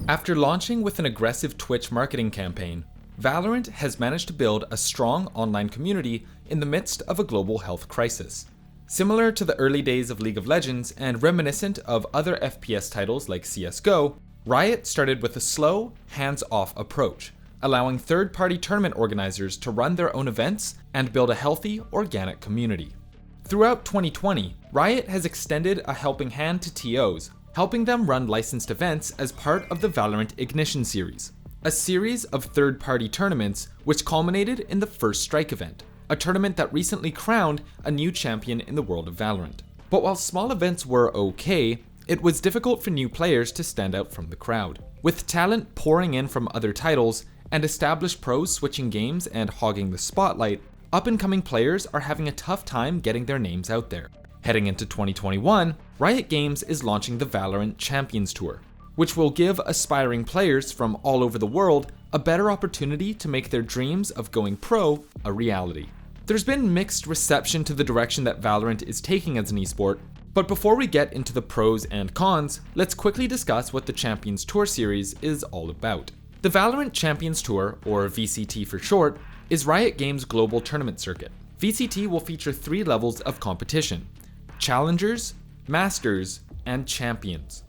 After launching with an aggressive Twitch marketing campaign, Valorant has managed to build a strong online community in the midst of a global health crisis. Similar to the early days of League of Legends and reminiscent of other FPS titles like CSGO, Riot started with a slow, hands-off approach, allowing third-party tournament organizers to run their own events and build a healthy, organic community. Throughout 2020, Riot has extended a helping hand to TOs, helping them run licensed events as part of the VALORANT Ignition series, a series of third-party tournaments which culminated in the First Strike event, a tournament that recently crowned a new champion in the world of Valorant. But while small events were okay, it was difficult for new players to stand out from the crowd. With talent pouring in from other titles, and established pros switching games and hogging the spotlight, up-and-coming players are having a tough time getting their names out there. Heading into 2021, Riot Games is launching the VALORANT Champions Tour, which will give aspiring players from all over the world a better opportunity to make their dreams of going pro a reality. There's been mixed reception to the direction that Valorant is taking as an esport, but before we get into the pros and cons, let's quickly discuss what the Champions Tour series is all about. The VALORANT Champions Tour, or VCT for short, is Riot Games' global tournament circuit. VCT will feature 3 levels of competition: Challengers, Masters, and Champions.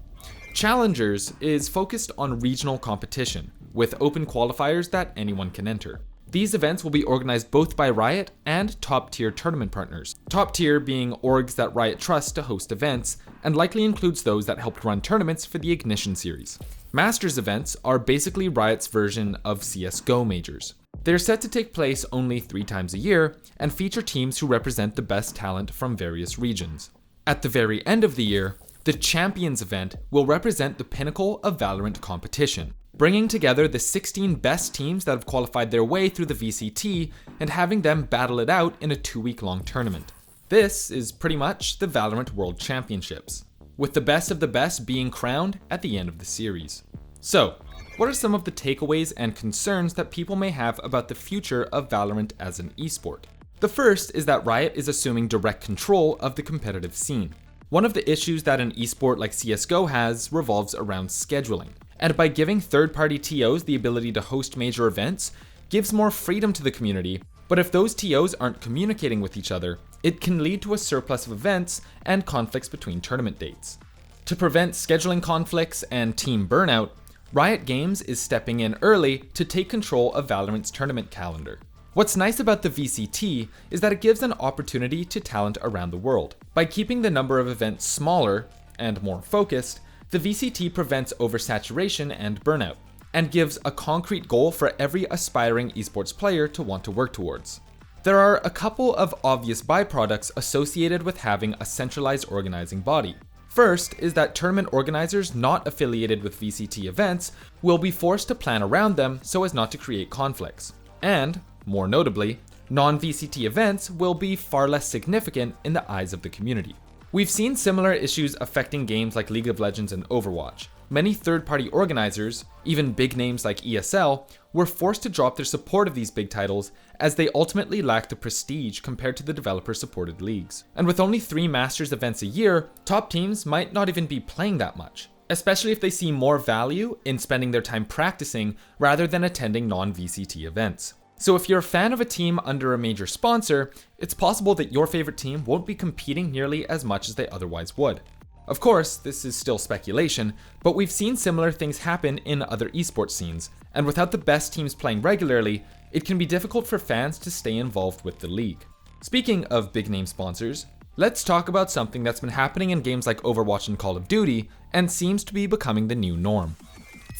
Challengers is focused on regional competition, with open qualifiers that anyone can enter. These events will be organized both by Riot and top-tier tournament partners. Top tier being orgs that Riot trusts to host events, and likely includes those that helped run tournaments for the Ignition series. Masters events are basically Riot's version of CSGO majors. They're set to take place only 3 times a year, and feature teams who represent the best talent from various regions. At the very end of the year, the Champions event will represent the pinnacle of Valorant competition, bringing together the 16 best teams that have qualified their way through the VCT and having them battle it out in a 2-week-long tournament. This is pretty much the Valorant World Championships, with the best of the best being crowned at the end of the series. So, what are some of the takeaways and concerns that people may have about the future of Valorant as an esport? The first is that Riot is assuming direct control of the competitive scene. One of the issues that an esport like CSGO has revolves around scheduling, and by giving third-party TOs the ability to host major events, gives more freedom to the community, but if those TOs aren't communicating with each other, it can lead to a surplus of events and conflicts between tournament dates. To prevent scheduling conflicts and team burnout, Riot Games is stepping in early to take control of Valorant's tournament calendar. What's nice about the VCT is that it gives an opportunity to talent around the world. By keeping the number of events smaller and more focused, the VCT prevents oversaturation and burnout, and gives a concrete goal for every aspiring esports player to want to work towards. There are a couple of obvious byproducts associated with having a centralized organizing body. First is that tournament organizers not affiliated with VCT events will be forced to plan around them so as not to create conflicts. And, more notably, non-VCT events will be far less significant in the eyes of the community. We've seen similar issues affecting games like League of Legends and Overwatch. Many third-party organizers, even big names like ESL, were forced to drop their support of these big titles as they ultimately lacked the prestige compared to the developer-supported leagues. And with only 3 Masters events a year, top teams might not even be playing that much, especially if they see more value in spending their time practicing rather than attending non-VCT events. So if you're a fan of a team under a major sponsor, it's possible that your favorite team won't be competing nearly as much as they otherwise would. Of course, this is still speculation, but we've seen similar things happen in other esports scenes, and without the best teams playing regularly, it can be difficult for fans to stay involved with the league. Speaking of big name sponsors, let's talk about something that's been happening in games like Overwatch and Call of Duty, and seems to be becoming the new norm: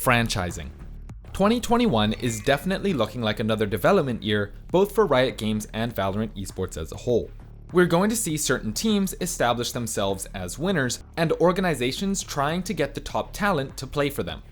franchising. 2021 is definitely looking like another development year, both for Riot Games and Valorant Esports as a whole. We're going to see certain teams establish themselves as winners, and organizations trying to get the top talent to play for them.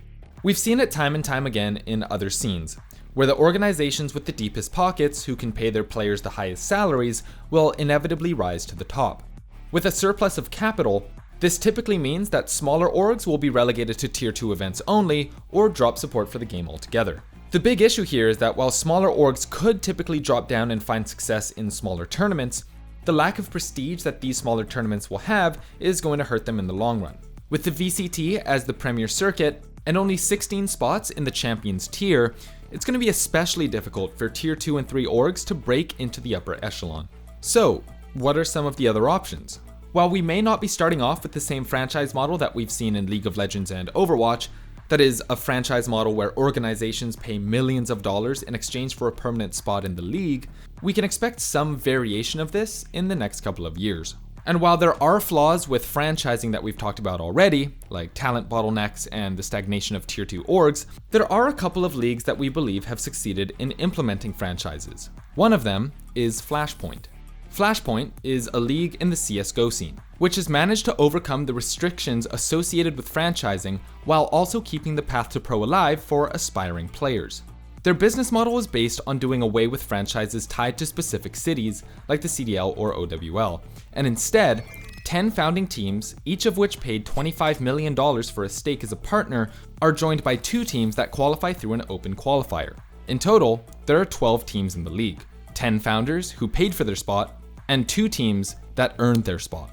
We've seen it time and time again in other scenes, where the organizations with the deepest pockets who can pay their players the highest salaries will inevitably rise to the top. With a surplus of capital, this typically means that smaller orgs will be relegated to Tier 2 events only, or drop support for the game altogether. The big issue here is that while smaller orgs could typically drop down and find success in smaller tournaments, the lack of prestige that these smaller tournaments will have is going to hurt them in the long run. With the VCT as the premier circuit, and only 16 spots in the Champions tier, it's going to be especially difficult for Tier 2 and 3 orgs to break into the upper echelon. So, what are some of the other options? While we may not be starting off with the same franchise model that we've seen in League of Legends and Overwatch, that is, a franchise model where organizations pay millions of dollars in exchange for a permanent spot in the league, we can expect some variation of this in the next couple of years. And while there are flaws with franchising that we've talked about already, like talent bottlenecks and the stagnation of Tier 2 orgs, there are a couple of leagues that we believe have succeeded in implementing franchises. One of them is Flashpoint. Flashpoint is a league in the CSGO scene, which has managed to overcome the restrictions associated with franchising while also keeping the path to pro alive for aspiring players. Their business model is based on doing away with franchises tied to specific cities like the CDL or OWL, and instead, 10 founding teams, each of which paid $25 million for a stake as a partner, are joined by 2 teams that qualify through an open qualifier. In total, there are 12 teams in the league, 10 founders who paid for their spot, and 2 teams that earned their spot.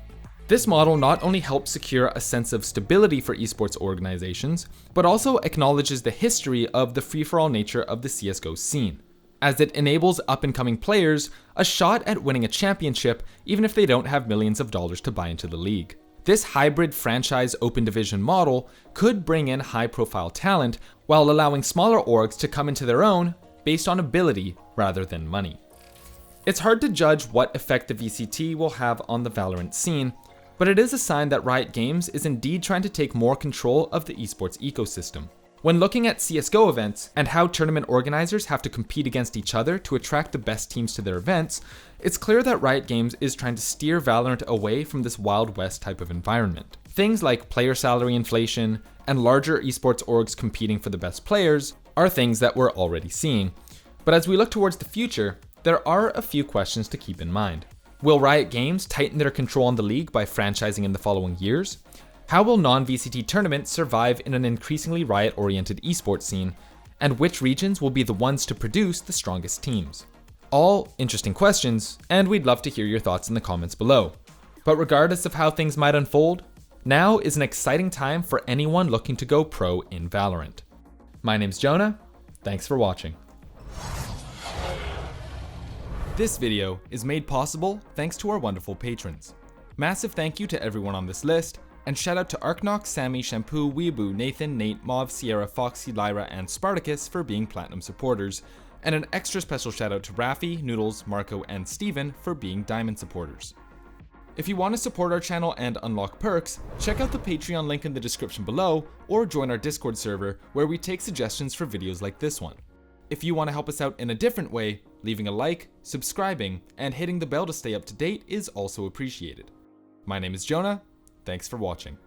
This model not only helps secure a sense of stability for esports organizations, but also acknowledges the history of the free-for-all nature of the CSGO scene, as it enables up-and-coming players a shot at winning a championship even if they don't have millions of dollars to buy into the league. This hybrid franchise open division model could bring in high-profile talent while allowing smaller orgs to come into their own based on ability rather than money. It's hard to judge what effect the VCT will have on the Valorant scene, but it is a sign that Riot Games is indeed trying to take more control of the esports ecosystem. When looking at CSGO events and how tournament organizers have to compete against each other to attract the best teams to their events, it's clear that Riot Games is trying to steer Valorant away from this Wild West type of environment. Things like player salary inflation and larger esports orgs competing for the best players are things that we're already seeing. But as we look towards the future, there are a few questions to keep in mind. Will Riot Games tighten their control on the league by franchising in the following years? How will non-VCT tournaments survive in an increasingly Riot-oriented esports scene? And which regions will be the ones to produce the strongest teams? All interesting questions, and we'd love to hear your thoughts in the comments below. But regardless of how things might unfold, now is an exciting time for anyone looking to go pro in Valorant. My name's Jonah, thanks for watching. This video is made possible thanks to our wonderful patrons. Massive thank you to everyone on this list, and shout out to Arknox, Sammy, Shampoo, Weeaboo, Nathan, Nate, Mauve, Sierra, Foxy, Lyra, and Spartacus for being platinum supporters, and an extra special shout out to Raffi, Noodles, Marco, and Steven for being diamond supporters. If you want to support our channel and unlock perks, check out the Patreon link in the description below, or join our Discord server where we take suggestions for videos like this one. If you want to help us out in a different way, leaving a like, subscribing, and hitting the bell to stay up to date is also appreciated. My name is Jonah, thanks for watching.